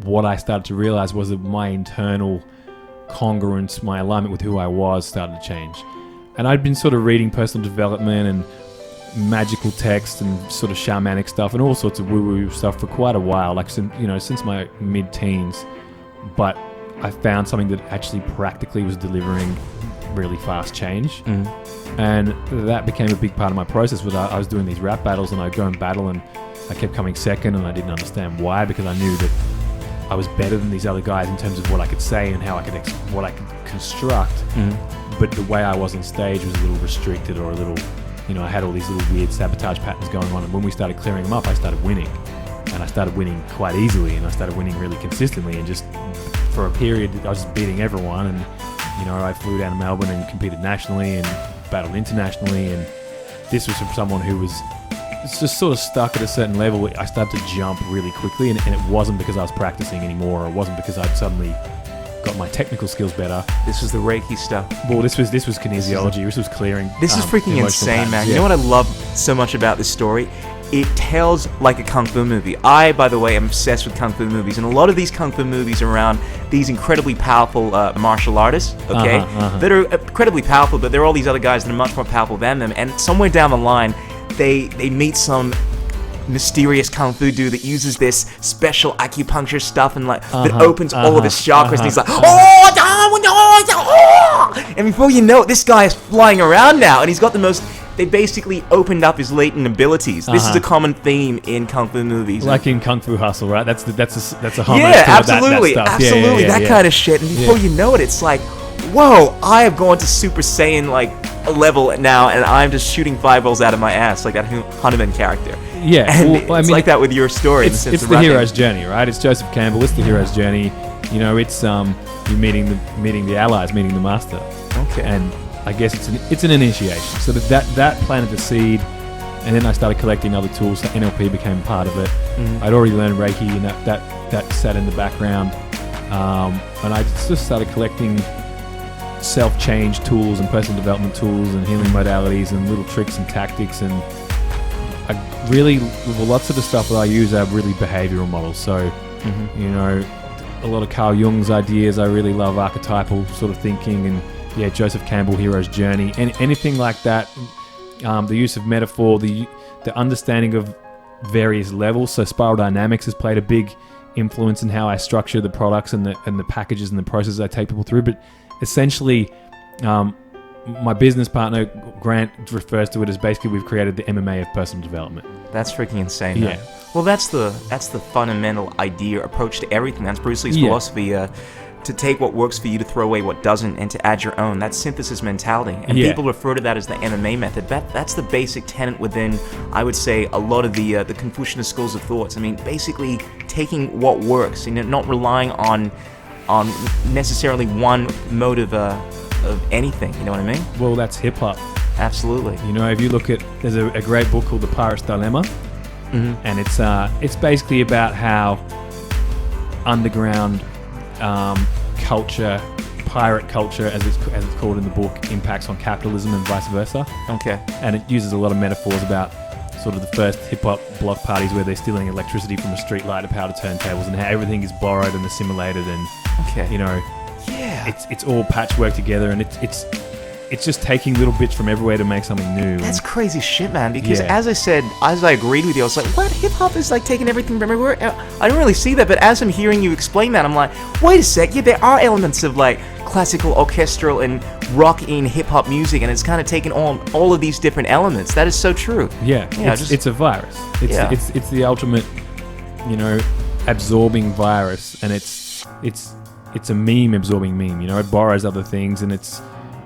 what I started to realize was that my internal congruence, my alignment with who I was started to change. And I'd been sort of reading personal development and magical text and sort of shamanic stuff and all sorts of woo-woo stuff for quite a while, like since my mid-teens. But I found something that actually practically was delivering really fast change. And that became a big part of my process. Was I was doing these rap battles, and I'd go and battle, and I kept coming second, and I didn't understand why, because I knew that I was better than these other guys in terms of what I could say and how I could what I could construct. But the way I was on stage was a little restricted, or a little, I had all these little weird sabotage patterns going on. And when we started clearing them up, I started winning, and I started winning quite easily, and I started winning really consistently, and just for a period I was just beating everyone. And I flew down to Melbourne and competed nationally and battled internationally, and this was from someone who was just sort of stuck at a certain level. I started to jump really quickly, and it wasn't because I was practicing anymore, or it wasn't because I'd suddenly got my technical skills better. This was the Reiki stuff. Well, this was kinesiology. This was clearing. This is freaking insane, man. Yeah. You know what I love so much about this story? It tells like a kung fu movie. I, by the way, am obsessed with kung fu movies, and a lot of these kung fu movies are around these incredibly powerful martial artists, okay, that are incredibly powerful, but there are all these other guys that are much more powerful than them, and somewhere down the line, they meet some mysterious kung fu dude that uses this special acupuncture stuff and that opens all of his chakras, and he's like, and before you know it, this guy is flying around now, and he's got the most. They basically opened up his latent abilities. This is a common theme in kung fu movies, like in Kung Fu Hustle, right? That's a homage yeah, to absolutely, that stuff. Absolutely, that kind of shit. And before you know it, it's like, whoa, I have gone to Super Saiyan like a level now, and I'm just shooting fireballs out of my ass like that Hanuman character. Yeah, and it's like that with your story. It's the hero's journey, right? It's Joseph Campbell. It's the hero's journey. It's you meeting the allies, meeting the master. Okay. And I guess it's an initiation. So that planted the seed, and then I started collecting other tools. So NLP became part of it. I'd already learned Reiki, and that sat in the background. And I just started collecting self-change tools and personal development tools and healing modalities and little tricks and tactics. And I really, lots of the stuff that I use are really behavioral models. So, a lot of Carl Jung's ideas. I really love archetypal sort of thinking, and Joseph Campbell, hero's journey, and anything like that. The use of metaphor, the understanding of various levels. So spiral dynamics has played a big influence in how I structure the products and the packages and the processes I take people through. But essentially, my business partner Grant refers to it as basically we've created the MMA of personal development. That's freaking insane. Yeah. Man. Well, that's the fundamental idea, approach to everything. That's Bruce Lee's philosophy. To take what works for you, to throw away what doesn't, and to add your own. That's synthesis mentality. And people refer to that as the MMA method. That's the basic tenet within, I would say, a lot of the Confucianist schools of thoughts. I mean, basically taking what works, not relying on necessarily one mode of anything. You know what I mean? Well, that's hip-hop. Absolutely. If you look at, there's a great book called The Pirate's Dilemma, and it's basically about how underground culture, pirate culture, as it's called in the book, impacts on capitalism and vice versa. Okay. And it uses a lot of metaphors about sort of the first hip-hop block parties where they're stealing electricity from a street light to power to turntables, and how everything is borrowed and assimilated, and it's all patchwork together, and it's just taking little bits from everywhere to make something new. That's crazy shit, man, because as I agreed with you, I was like, what? Hip-hop is like taking everything from everywhere? I don't really see that, but as I'm hearing you explain that, I'm like, wait a sec, there are elements of like classical, orchestral, and rock in hip-hop music, and it's kind of taken all of these different elements. That is so true. Yeah, it's a virus. It's the ultimate, absorbing virus, and it's a meme absorbing meme. It borrows other things, and it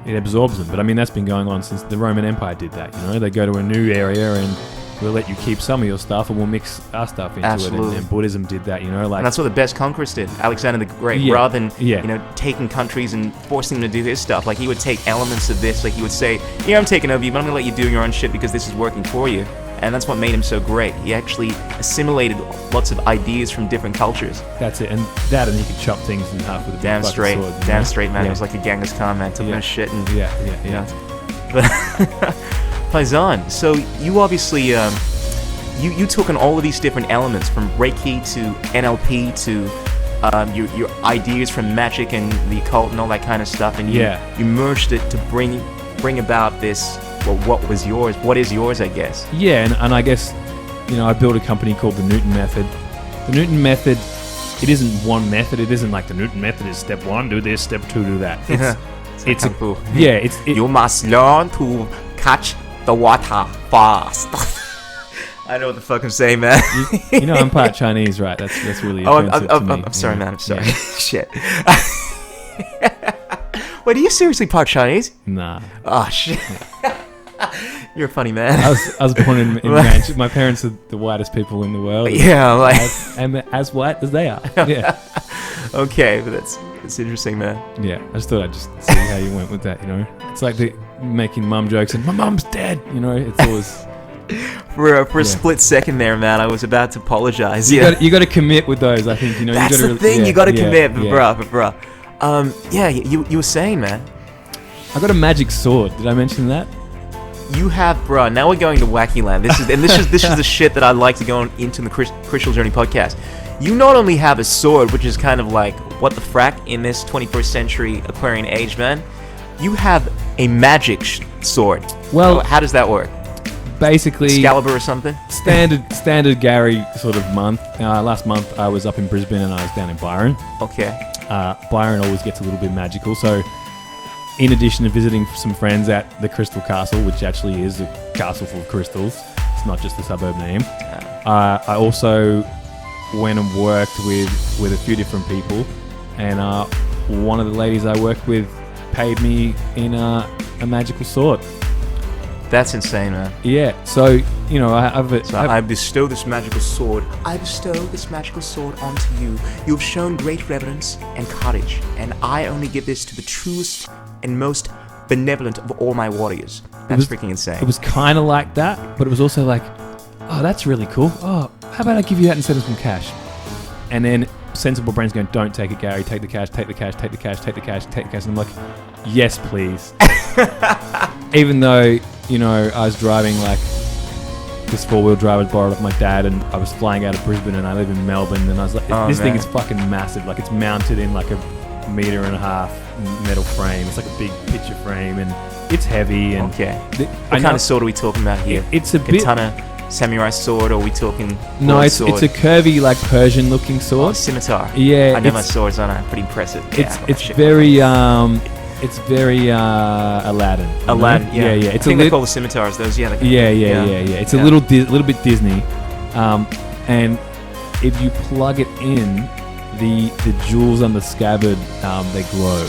absorbs them. But I mean, that's been going on since the Roman Empire did that. They go to a new area and we'll let you keep some of your stuff, and we'll mix our stuff into it. And Buddhism did that. And that's what the best conquerors did. Alexander the Great, rather than taking countries and forcing them to do his stuff. Like, he would take elements of this. Like, he would say, "Here, I'm taking over you, but I'm gonna let you do your own shit because this is working for you." And that's what made him so great. He actually assimilated lots of ideas from different cultures. That's it. And he could chop things in half with a damn straight sword. Damn straight, man. It was like a Genghis Khan, man. Took no shit and But Faizan, so you obviously you took on all of these different elements, from Reiki to NLP to your ideas from magic and the occult and all that kind of stuff, and you merged it to bring about this. Well, what was yours? What is yours, I guess? Yeah, and I guess, I built a company called the Newton Method. The Newton Method, it isn't one method. It isn't like the Newton Method is step 1, do this, step 2, do that. It's you must learn to catch the water fast. I know what the fuck I'm saying, man. I'm part Chinese, right? That's really offensive to me. I'm sorry, man. I'm sorry. Shit. Wait, are you seriously part Chinese? Nah. Oh, shit. You're a funny man. I was born in Manchester. My parents are the whitest people in the world. Yeah, as white as they are. Yeah. Okay, but that's interesting, man. Yeah, I just thought I'd just see how you went with that. It's like making mum jokes and my mum's dead. It's always for a split second there, man. I was about to apologize. You got to commit with those. I think that's you gotta, the thing. You got to commit, but yeah. bruh. You were saying, man. I got a magic sword. Did I mention that? You have, bruh. Now we're going to wacky land. This is the shit that I like to go into the Crystal Journey podcast. You not only have a sword, which is kind of like what the frack in this 21st century Aquarian age, man. You have a magic sword. Well, how does that work? Basically, Excalibur or something. Standard Gary sort of month. Last month I was up in Brisbane and I was down in Byron. Okay. Byron always gets a little bit magical, so. In addition to visiting some friends at the Crystal Castle, which actually is a castle full of crystals, it's not just a suburb name. I also went and worked with a few different people, and one of the ladies I worked with paid me in a magical sword. That's insane, man. Yeah, so I bestow this magical sword. I bestow this magical sword onto you. You have shown great reverence and courage, and I only give this to the truest and most benevolent of all my warriors. That's freaking insane. It was kind of like that, but it was also like, oh, that's really cool. Oh, how about I give you that instead of some cash? And then sensible brains going, don't take it, Gary. Take the cash, take the cash, take the cash, take the cash, take the cash. And I'm like, yes, please. Even though, I was driving like this 4-wheel drive I borrowed off my dad, and I was flying out of Brisbane and I live in Melbourne, and I was like, this thing is fucking massive. Like, it's mounted in like a 1.5 meter metal frame. It's like a big picture frame, and it's heavy. And what kind of sword are we talking about here? It's a katana, samurai sword, or are we talking? No, it's a curvy, like Persian looking sword. Oh, scimitar. Yeah, I know my swords aren't pretty impressive. It's very Aladdin. Aladdin, yeah. Yeah. I think they call the scimitars those. Yeah. It's a little bit Disney, and if you plug it in, the jewels on the scabbard, they glow.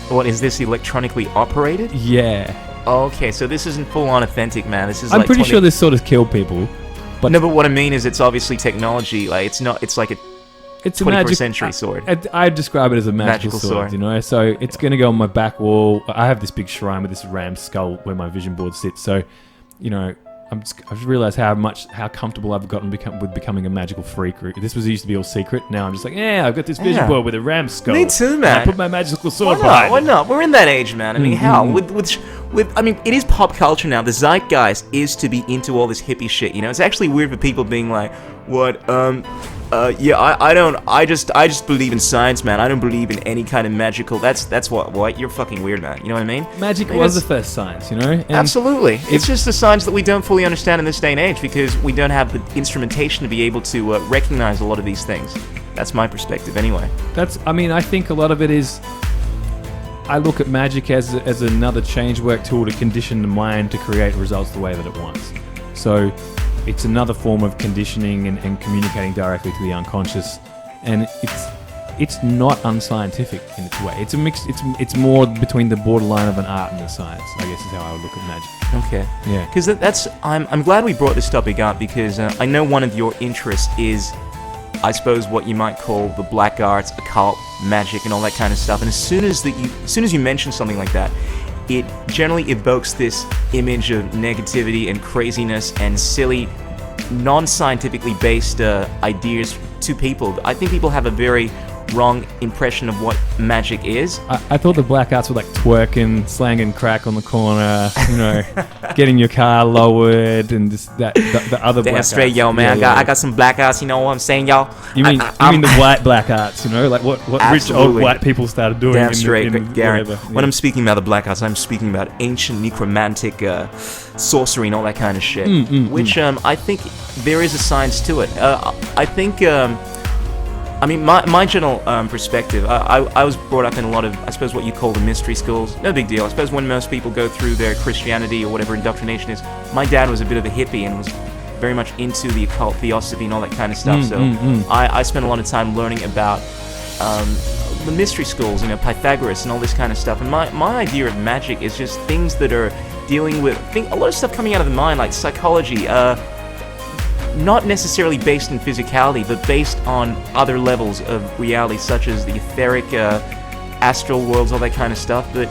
What is this, electronically operated? Yeah. Okay, so this isn't full on authentic, man. This is. I'm pretty sure this sort of killed people. But no, but what I mean is, it's obviously technology. Like, it's not. It's like a. It's 21st century sword. I describe it as a magical sword, So it's going to go on my back wall. I have this big shrine with this ram's skull where my vision board sits. So, I've just realized how comfortable I've gotten with becoming a magical freak. This used to be all secret. Now I'm just like, I've got this vision board with a ram's skull. Me too, man. I put my magical sword behind it. Why not? We're in that age, man. I mean, hell, I mean, it is pop culture now. The zeitgeist is to be into all this hippie shit. It's actually weird for people being like, what? I just believe in science, man. I don't believe in any kind of magical. That's what you're fucking weird, man. You know what I mean? Magic was the first science, And absolutely. It's just a science that we don't fully understand in this day and age because we don't have the instrumentation to be able to recognize a lot of these things. That's my perspective, anyway. I think a lot of it is. I look at magic as another change work tool to condition the mind to create results the way that it wants. So. It's another form of conditioning and communicating directly to the unconscious, and it's not unscientific in its way. It's a mix. It's more between the borderline of an art and a science, I guess, is how I would look at magic. Okay. Yeah. Because I'm glad we brought this topic up because I know one of your interests is, I suppose, what you might call the black arts, occult, magic, and all that kind of stuff. And as soon as you mention something like that, it generally evokes this image of negativity and craziness and silly, non-scientifically based ideas to people. I think people have a very wrong impression of what magic is. I thought the black arts were like twerking, slanging crack on the corner, getting your car lowered, and just the other black arts. Damn straight, yo, man. I got some black arts, you know what I'm saying, y'all? You mean the white black arts, like what rich old white people started doing? Damn straight, Gary. Yeah. When I'm speaking about the black arts, I'm speaking about ancient necromantic sorcery and all that kind of shit, which I think there is a science to it. I think, my general perspective, I was brought up in a lot of, I suppose, what you call the mystery schools. No big deal. I suppose when most people go through their Christianity or whatever indoctrination is, my dad was a bit of a hippie and was very much into the occult, theosophy, and all that kind of stuff. I spent a lot of time learning about the mystery schools, Pythagoras and all this kind of stuff. And my idea of magic is just things that are dealing with, a lot of stuff coming out of the mind, like psychology, not necessarily based in physicality, but based on other levels of reality, such as the etheric, astral worlds, all that kind of stuff. But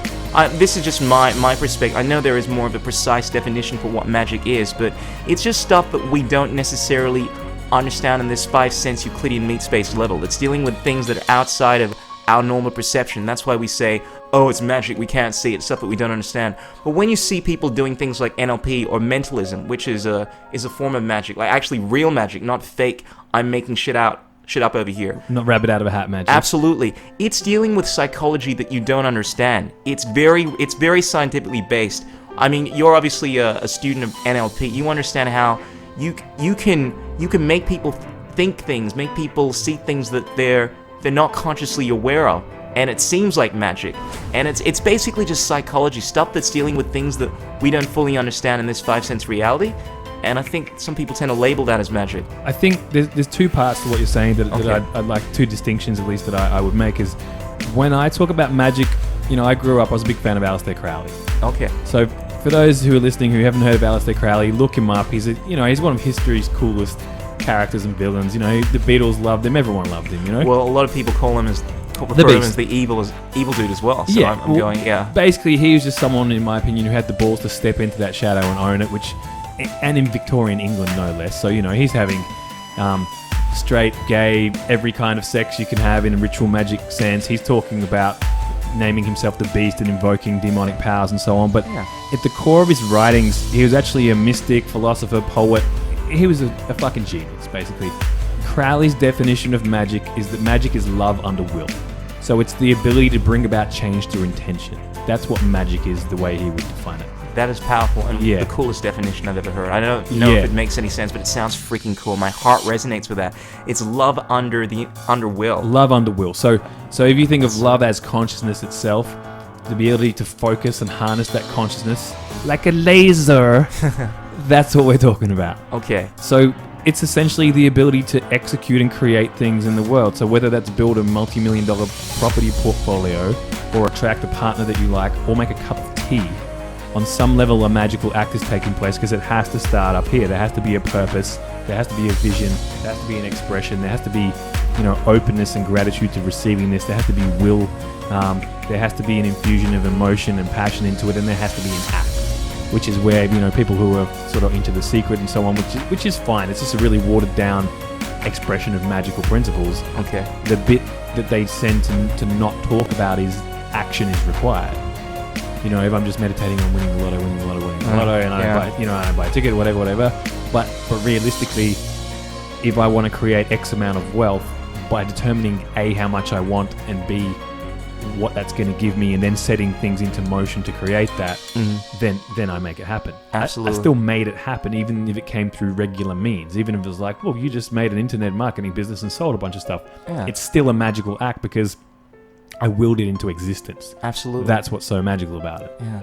this is just my perspective. I know there is more of a precise definition for what magic is, but it's just stuff that we don't necessarily understand in this 5 sense Euclidean meat space level. It's dealing with things that are outside of our normal perception. That's why we say, oh, it's magic, we can't see it, stuff that we don't understand. But when you see people doing things like NLP or mentalism, which is a form of magic, like actually real magic, not fake, I'm making shit up over here. Not rabbit out of a hat magic. Absolutely. It's dealing with psychology that you don't understand. It's very scientifically based. I mean, you're obviously a student of NLP. You understand how you can make people think things, make people see things that they're not consciously aware of, and it seems like magic. And it's basically just psychology, stuff that's dealing with things that we don't fully understand in this 5 sense reality. And I think some people tend to label that as magic. I think there's 2 parts to what you're saying that I'd like, 2 distinctions at least that I would make is, when I talk about magic, I grew up, I was a big fan of Aleister Crowley. Okay. So for those who are listening who haven't heard of Aleister Crowley, look him up. He's he's one of history's coolest characters and villains. The Beatles loved him, everyone loved him. Well, a lot of people refer to him as the evil dude as well. So I'm basically, he was just someone, in my opinion, who had the balls to step into that shadow and own it, and in Victorian England no less. So he's having straight, gay, every kind of sex you can have in a ritual magic sense. He's talking about naming himself the beast and invoking demonic powers and so on. But at the core of his writings, he was actually a mystic, philosopher, poet. He was a fucking genius, basically. Crowley's definition of magic is that magic is love under will. So it's the ability to bring about change through intention. That's what magic is, the way he would define it. That is powerful and the coolest definition I've ever heard. I don't know if it makes any sense, but it sounds freaking cool. My heart resonates with that. It's love under will. Love under will. So if you think of love as consciousness itself, the ability to focus and harness that consciousness like a laser, that's what we're talking about. Okay. So it's essentially the ability to execute and create things in the world. So whether that's build a multi-million-dollar property portfolio, or attract a partner that you like, or make a cup of tea, on some level a magical act is taking place, because it has to start up here. There has to be a purpose, there has to be a vision, there has to be an expression, there has to be openness and gratitude to receiving this, there has to be will, there has to be an infusion of emotion and passion into it, and there has to be an act, which is where people who are sort of into The Secret and so on, which is fine. It's just a really watered down expression of magical principles. Okay. The bit that they tend to not talk about is action is required. If I'm just meditating on winning the lotto, and I buy a ticket, whatever. But realistically, if I want to create X amount of wealth, by determining A, how much I want, and B, what that's going to give me, and then setting things into motion to create that, then I make it happen. Absolutely. I still made it happen, even if it came through regular means. Even if it was like, well, you just made an internet marketing business and sold a bunch of stuff. Yeah. It's still a magical act because I willed it into existence. Absolutely. That's what's so magical about it. Yeah.